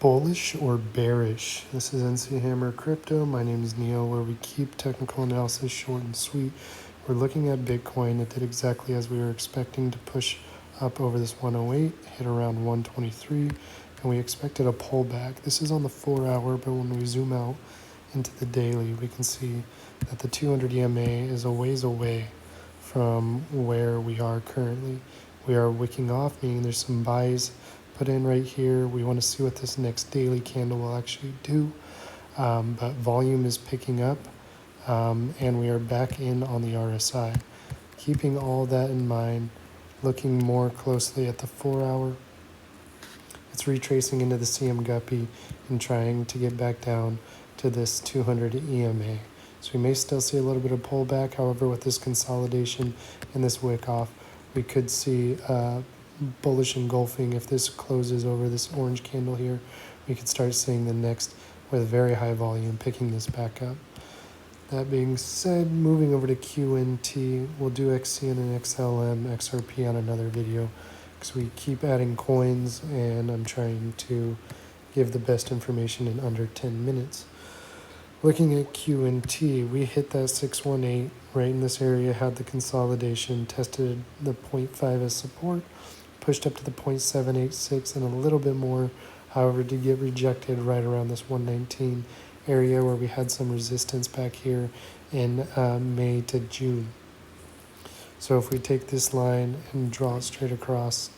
Bullish or bearish? This is NC Hammer Crypto. My name is Neil, where we keep technical analysis short and sweet. We're looking at Bitcoin. It did exactly as we were expecting, to push up over this 108, hit around 123, and we expected a pullback. This is on the 4 hour, but when we zoom out into the daily, we can see that the 200 EMA is a ways away from where we are currently. We are wicking off, meaning there's some buys put in right here. We want to see what this next daily candle will actually do, but volume is picking up, and we are back in on the RSI. Keeping all that in mind, looking more closely at the 4 hour, it's retracing into the CM guppy and trying to get back down to this 200 EMA. So we may still see a little bit of pullback. However, with this consolidation and this wick off, we could see bullish engulfing. If this closes over this orange candle here, we could start seeing the next with very high volume picking this back up. That being said, moving over to QNT, we'll do XCN and XLM, XRP on another video, because we keep adding coins and I'm trying to give the best information in under 10 minutes. Looking at QNT, we hit that 618 right in this area, had the consolidation, tested the 0.5 as support, pushed up to the 0.786 and a little bit more, however, did get rejected right around this 119 area where we had some resistance back here in May to June. So if we take this line and draw it straight across,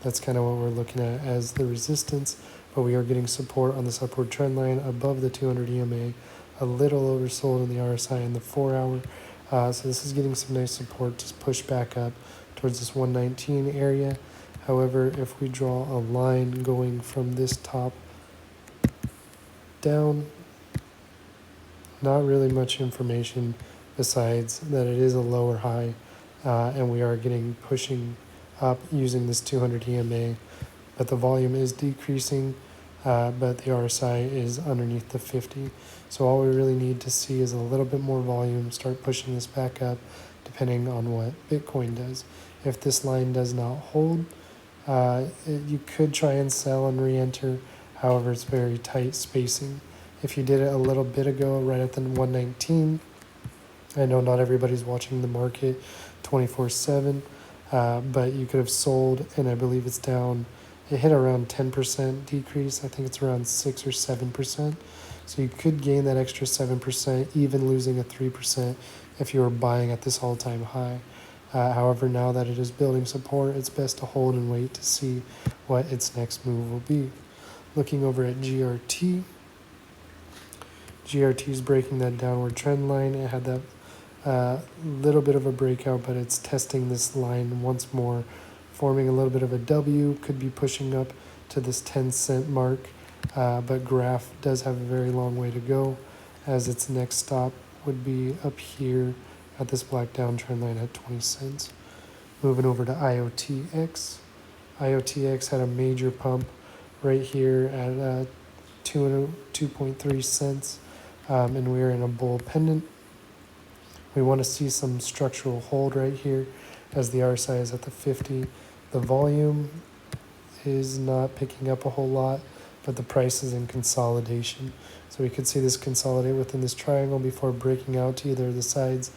that's kind of what we're looking at as the resistance, but we are getting support on this upward trend line above the 200 EMA, a little oversold in the RSI in the 4 hour. So this is getting some nice support, just push back up towards this 119 area. However, if we draw a line going from this top down, not really much information besides that it is a lower high, and we are pushing up using this 200 EMA, but the volume is decreasing, but the RSI is underneath the 50. So all we really need to see is a little bit more volume, start pushing this back up, depending on what Bitcoin does. If this line does not hold, you could try and sell and re-enter. However, it's very tight spacing. If you did it a little bit ago, right at the 119, I know not everybody's watching the market 24/7, but you could have sold, and I believe it's down. It hit around 10% decrease. I think it's around 6 or 7%. So you could gain that extra 7%, even losing a 3% if you were buying at this all-time high. However, now that it is building support, it's best to hold and wait to see what its next move will be. Looking over at GRT, GRT is breaking that downward trend line. It had that little bit of a breakout, but it's testing this line once more, forming a little bit of a W, could be pushing up to this 10-cent mark, but graph does have a very long way to go, as its next stop would be up here at this black downtrend line at 20 cents. Moving over to IOTX. IOTX had a major pump right here at 2.3 cents, and we're in a bull pendant. We want to see some structural hold right here as the RSI is at the 50. The volume is not picking up a whole lot, but the price is in consolidation. So we could see this consolidate within this triangle before breaking out to either of the sides.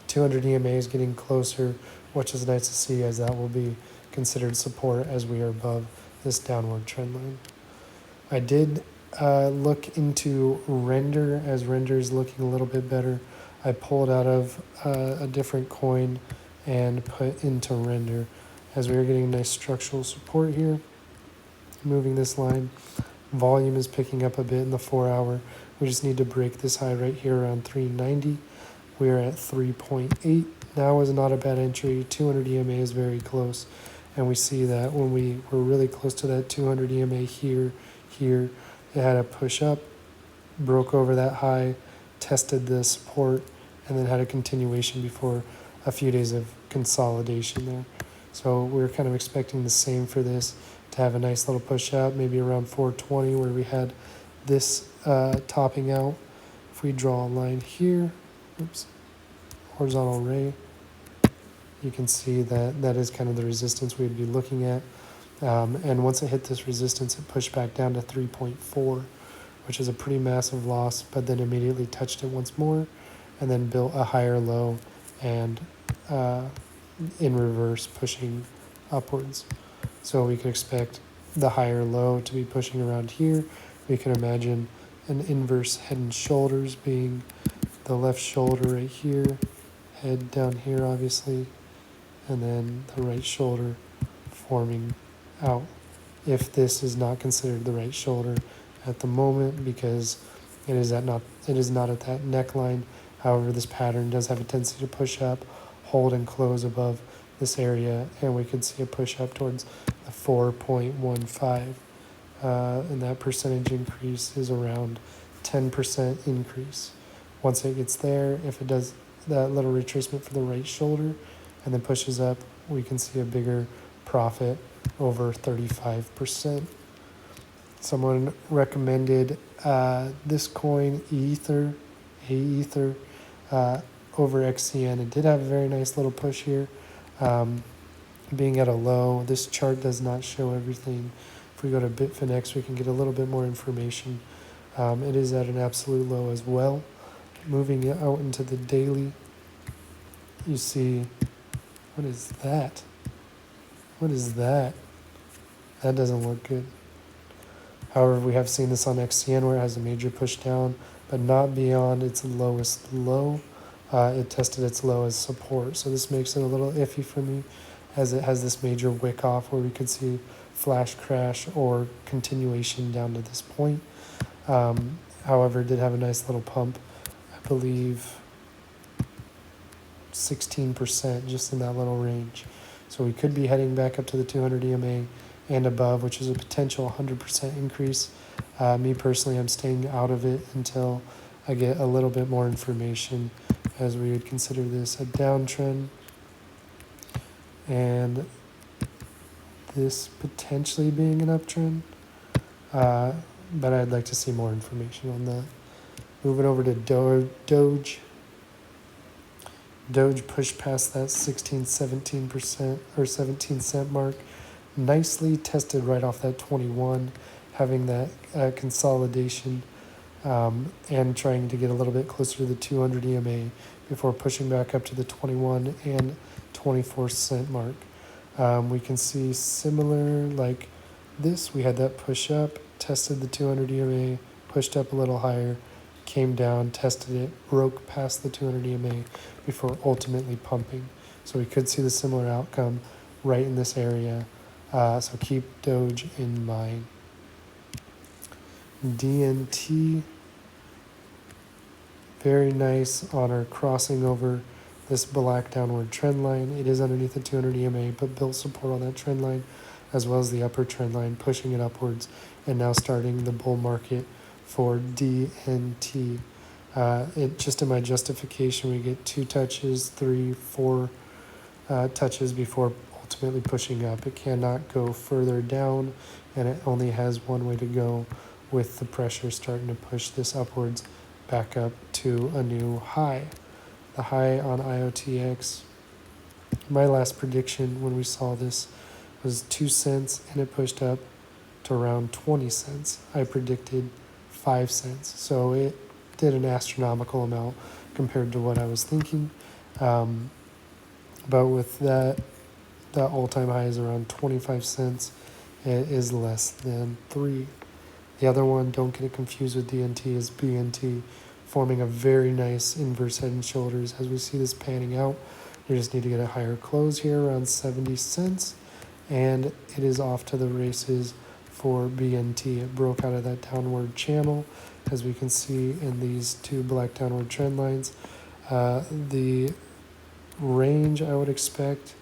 200 EMA is getting closer, which is nice to see, as that will be considered support as we are above this downward trend line. I did look into render, as render is looking a little bit better. I pulled out of a different coin and put into render, as we are getting nice structural support here. Moving this line, volume is picking up a bit in the 4 hour. We just need to break this high right here around 390. We are at 3.8. Now is not a bad entry. 200 EMA is very close, and we see that when we were really close to that 200 EMA here, it had a push up, broke over that high, tested the support, and then had a continuation before a few days of consolidation there. So we're kind of expecting the same for this, to have a nice little push up, maybe around 420, where we had this topping out. If we draw a line here, horizontal ray, you can see that that is kind of the resistance we'd be looking at. And once it hit this resistance, it pushed back down to 3.4, which is a pretty massive loss, but then immediately touched it once more and then built a higher low and in reverse pushing upwards. So we can expect the higher low to be pushing around here. We can imagine an inverse head and shoulders being the left shoulder right here, head down here obviously, and then the right shoulder forming out. If this is not considered the right shoulder at the moment because it is not at that neckline. However, this pattern does have a tendency to push up, hold and close above this area, and we could see a push up towards the 4.15, and that percentage increase is around 10% increase. Once it gets there, if it does that little retracement for the right shoulder and then pushes up, we can see a bigger profit over 35%. Someone recommended this coin, Ether, over XCN. It did have a very nice little push here, being at a low. This chart does not show everything. If we go to Bitfinex, we can get a little bit more information. It is at an absolute low as well. Moving it out into the daily, you see, what is that? What is that? That doesn't look good. However, we have seen this on XCN where it has a major push down, but not beyond its lowest low. It tested its low as support. So this makes it a little iffy for me as it has this major wick off where we could see flash crash or continuation down to this point. However, it did have a nice little pump, I believe 16% just in that little range. So we could be heading back up to the 200 EMA and above, which is a potential 100% increase. Me personally, I'm staying out of it until I get a little bit more information, as we would consider this a downtrend. And this potentially being an uptrend. But I'd like to see more information on that. Moving over to Doge. Doge pushed past that 17% or 17 cent mark. Nicely tested right off that 21, having that consolidation and trying to get a little bit closer to the 200 EMA before pushing back up to the 21 and 24 cent mark. We can see similar like this. We had that push up, tested the 200 EMA, pushed up a little higher, came down, tested it, broke past the 200 EMA before ultimately pumping. So we could see the similar outcome right in this area. So keep Doge in mind. DNT, very nice on our crossing over this black downward trend line. It is underneath the 200 EMA, but built support on that trend line, as well as the upper trend line, pushing it upwards, and now starting the bull market for DNT. Just in my justification, we get 2 touches, 3, 4 touches before ultimately pushing up. It cannot go further down, and it only has one way to go, with the pressure starting to push this upwards back up to a new high. The high on IOTX, my last prediction when we saw this was 2 cents, and it pushed up to around 20 cents. I predicted 5 cents. So it did an astronomical amount compared to what I was thinking. But with that all-time high is around 25 cents. It is less than 3. The other one, don't get it confused with DNT, is BNT, forming a very nice inverse head and shoulders. As we see this panning out, we just need to get a higher close here around 70 cents. And it is off to the races for BNT. It broke out of that downward channel, as we can see in these 2 black downward trend lines. The range I would expect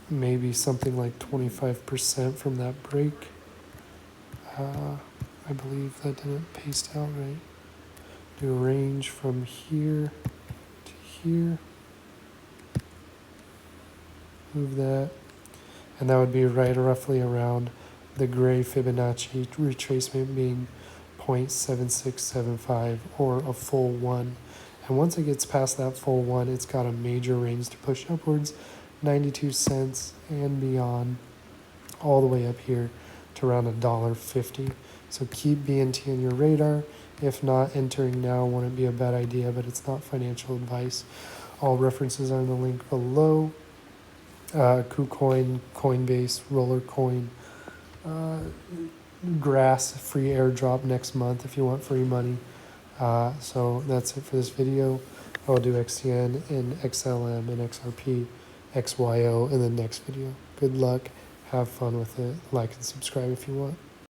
maybe something like 25% from that break. I believe that didn't paste out right. Do a range from here to here. Move that. And that would be right roughly around the gray Fibonacci retracement being 0.7675 or a full 1. And once it gets past that full 1, it's got a major range to push upwards, 92 cents and beyond. all the way up here to around $1.50. So keep BNT on your radar. If not, entering now wouldn't be a bad idea, but it's not financial advice. All references are in the link below. KuCoin, Coinbase, Rollercoin, Grass, free airdrop next month if you want free money. So that's it for this video. I'll do XCN and XLM and XRP, XYO in the next video. Good luck. Have fun with it. Like and subscribe if you want.